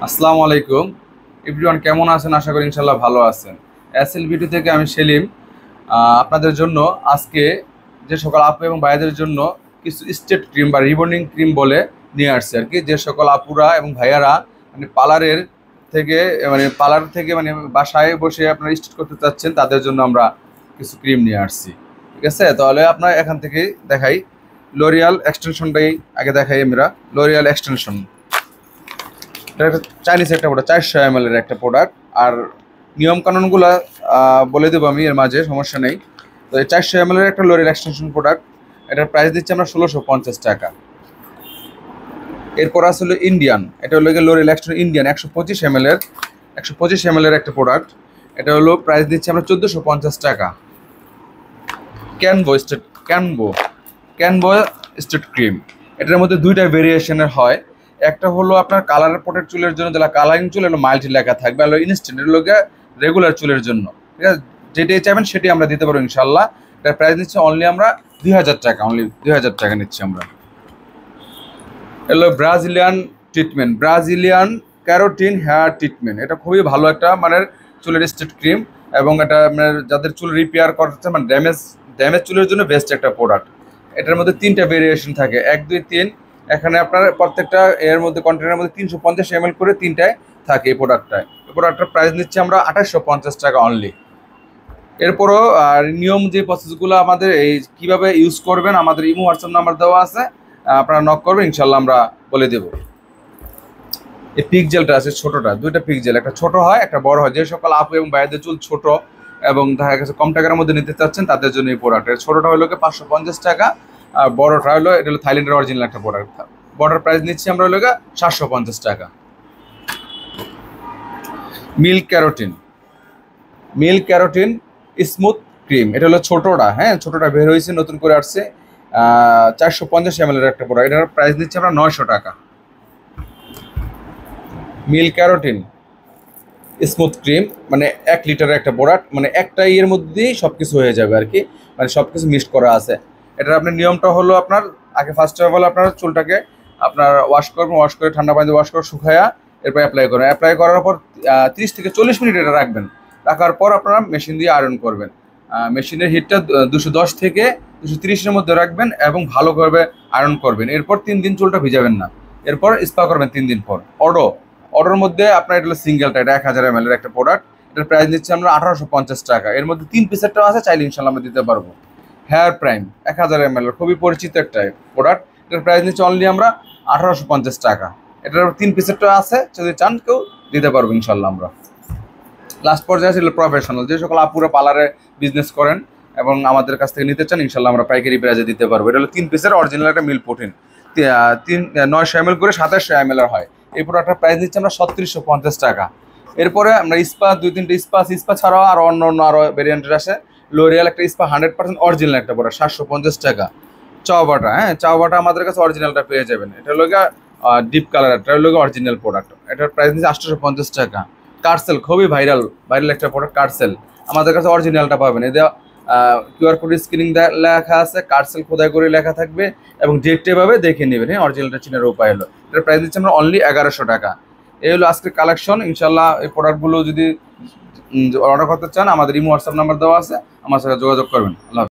আসসালামু আলাইকুম এভরিওয়ান, কেমন আছেন? আশা করি ইনশাল্লাহ ভালো আছেন। এসএল বিউটি থেকে আমি সেলিম। আপনাদের জন্য আজকে যে সকল আপু এবং ভাইয়াদের জন্য কিছু স্টেট ক্রিম বা রিবন্ডিং ক্রিম বলে নিয়ে আসছে আর কি। যে সকল আপুরা এবং ভাইয়ারা মানে পার্লার থেকে মানে বাসায় বসে আপনারা স্টেট করতে চাচ্ছেন, তাদের জন্য আমরা কিছু ক্রিম নিয়ে আসছি। ঠিক আছে, তাহলে আপনার এখান থেকে দেখাই। লরিয়াল এক্সটেনশনটাই আগে দেখাই আমরা। লরিয়াল এক্সটেনশন, এটা একটা চাইনিজ একটা প্রোডাক্ট, 400 ml এর একটা প্রোডাক্ট। আর নিয়ম কানুনগুলো বলে দেবো আমি, এর মাঝে সমস্যা নেই। তো এই 400 ml এর একটা লোরিয়াল এক্সটেনশন প্রোডাক্ট, এটার প্রাইস দিচ্ছি আমরা 1650 টাকা। এরপর আসলে ইন্ডিয়ান, এটা হলো লোরিয়াল এক্সটেনশন ইন্ডিয়ান 125 ml এর একটা প্রোডাক্ট। এটা হলো প্রাইস দিচ্ছি আমরা 1450 টাকা। ক্যানভো ক্যানভো স্টেট ক্রিম, এটার মধ্যে দুইটা ভেরিয়েশনের হয়। একটা হলো আপনার কালার প্রোটেক্ট চুলের জন্য, যেটা কালারিং চুল, এগুলো মাল্টি লেখা থাকবে। আর ইনস্ট্যান্ট, এগুলো রেগুলার চুলের জন্য। ঠিক আছে, যেটাই চাইবেন সেটাই আমরা দিতে পারবো ইনশাল্লাহ। এটার প্রাইস নিচ্ছি অনলি আমরা 2000 টাকা, অনলি 2000 টাকা নিচ্ছি আমরা। এগুলো ব্রাজিলিয়ান ক্যারোটিন হেয়ার ট্রিটমেন্ট। এটা খুবই ভালো একটা মানে চুলের স্টেট ক্রিম, এবং এটা মানে যাদের চুল রিপেয়ার করতে মানে ড্যামেজ চুলের জন্য বেস্ট একটা প্রোডাক্ট। এটার মধ্যে 3টা ভেরিয়েশন থাকে, 1, 2, 3। এখানে আপনার প্রত্যেকটা এর মধ্যে কন্টেনারের মধ্যে 350 ml করে 3টায় থাকে এই প্রোডাক্টটায়। এই প্রোডাক্টটার প্রাইস নিচ্ছে আমরা 2850 টাকা অনলি। এরপরও আর নিয়ম যে প্রসেসগুলো আমাদের এই কীভাবে ইউজ করবেন, আমাদের ইমো হোয়াটসঅ্যাপ নাম্বার দেওয়া আছে, আপনারা নক করবেন, ইনশাল্লাহ আমরা বলে দেবো। এই পিক জেলটা আছে ছোটোটা, 2টা পিক জেল, একটা ছোট হয় একটা বড় হয়। যে সকল আপু এবং ভাইয়াদের চুল ছোট এবং দেখা গেছে কম টাকার মধ্যে নিতে চাচ্ছেন, তাদের জন্য এই প্রোডাক্ট। ছোটোটা হলো 550 টাকা, আর বড়টা হলো এটা হলো থাইল্যান্ডের অরিজিনাল একটা প্রোডাক্ট। বড়টার প্রাইস নিচ্ছি আমরা হলো 750 টাকা। মিল্ক ক্যারোটিন স্মুথ ক্রিম, এটা হলো ছোটোটা। হ্যাঁ, ছোটোটা বের হয়েছে, নতুন করে আসছে। 450 ml এর একটা প্রোডাক্ট, এটার প্রাইস নিচ্ছি আমরা 900 টাকা। মিল্ক ক্যারোটিন স্মুথ ক্রিম মানে 1 লিটারের একটা প্রোডাক্ট, মানে একটা ইয়ের মধ্যেই সব কিছু হয়ে যাবে আর কি, মানে সব কিছু মিক্সড করা আছে। এটার আপনার নিয়মটা হলো আপনার আগে ফার্স্ট অফ অল আপনার চুলটাকে আপনার ওয়াশ করবেন, ওয়াশ করে ঠান্ডা পানিতে ওয়াশ করে শুকায়া এরপর অ্যাপ্লাই করবেন। অ্যাপ্লাই করার পর 30 থেকে 40 মিনিট এটা রাখবেন। রাখার পর আপনারা মেশিন দিয়ে আয়রন করবেন। মেশিনের হিটটা 210 থেকে 230-এর মধ্যে রাখবেন এবং ভালোভাবে আয়রন করবেন। এরপর 3 দিন চুলটা ভিজাবেন না, এরপর স্পা করবেন 3 দিন পর। অর্ডার মধ্যে আপনার এটা হলো সিঙ্গেলটা, এটা 1000 ml এর একটা প্রোডাক্ট। এটার প্রাইস নিচ্ছে আমরা 1850 টাকা। এর মধ্যে 3 পিসেরটাও আছে, চাইলে ইনশাল্লাহ আমরা দিতে পারবো। হেয়ার প্রাইম 1000 ml এর খুবই পরিচিত একটা প্রোডাক্ট। এটার প্রাইস নিচ্ছে অনলি আমরা 1850 টাকা। এটার 3 পিসেরটা আছে, যদি চান কেউ দিতে পারবো ইনশাল্লাহ আমরা। লাস্ট পর্যায়ে ছিল প্রফেশনাল, যে সকল আপুরা পার্লারে বিজনেস করেন এবং আমাদের কাছ থেকে নিতে চান, ইনশাল্লাহ আমরা পাইকারি প্রাইসে দিতে পারবো। এটা হলো 3 পিসের অরিজিনাল একটা মিল্ক প্রোটিন, 900 ml করে 2700 ml এর হয়। এই প্রোডাক্টের প্রাইস দিচ্ছে আমরা 3650 টাকা। এরপরে আমরা স্পা 2-3টে স্পা ছাড়াও আরও অন্য আরও ভেরিয়েন্টের আসে। লোরিয়াল একটা স্পা 100% অরিজিনাল একটা প্রোডাক্ট, 750 টাকা। চাওবাটা, হ্যাঁ চাওবাটা আমাদের কাছে অরিজিনালটা পেয়ে যাবেন। এটা হলো ডিপ কালার, এটা হলো অরিজিনাল প্রোডাক্ট। এটার প্রাইস দিচ্ছে 850 টাকা। কার্সেল খুবই ভাইরাল একটা প্রোডাক্ট, কার্সেল আমাদের কাছে অরিজিনালটা পাবেন। এদের কিউআর কোড স্ক্রিনিং লেখা আছে, কার্সেল খোদাই করে লেখা থাকবে এবং ডেটটা ভাবে দেখে নেবেন। হ্যাঁ, অরিজিনালটা চিনার উপায় হলো। এটার প্রাইস দিচ্ছি আমরা অনলি 1100 টাকা। এই হলো আজকের কালেকশন। ইনশাল্লাহ এই প্রোডাক্টগুলো যদি অর্ডার করতে চান, আমাদের ইমো হোয়াটসঅ্যাপ নাম্বার দেওয়া আছে, আমার সাথে যোগাযোগ করবেন। আল্লাহ।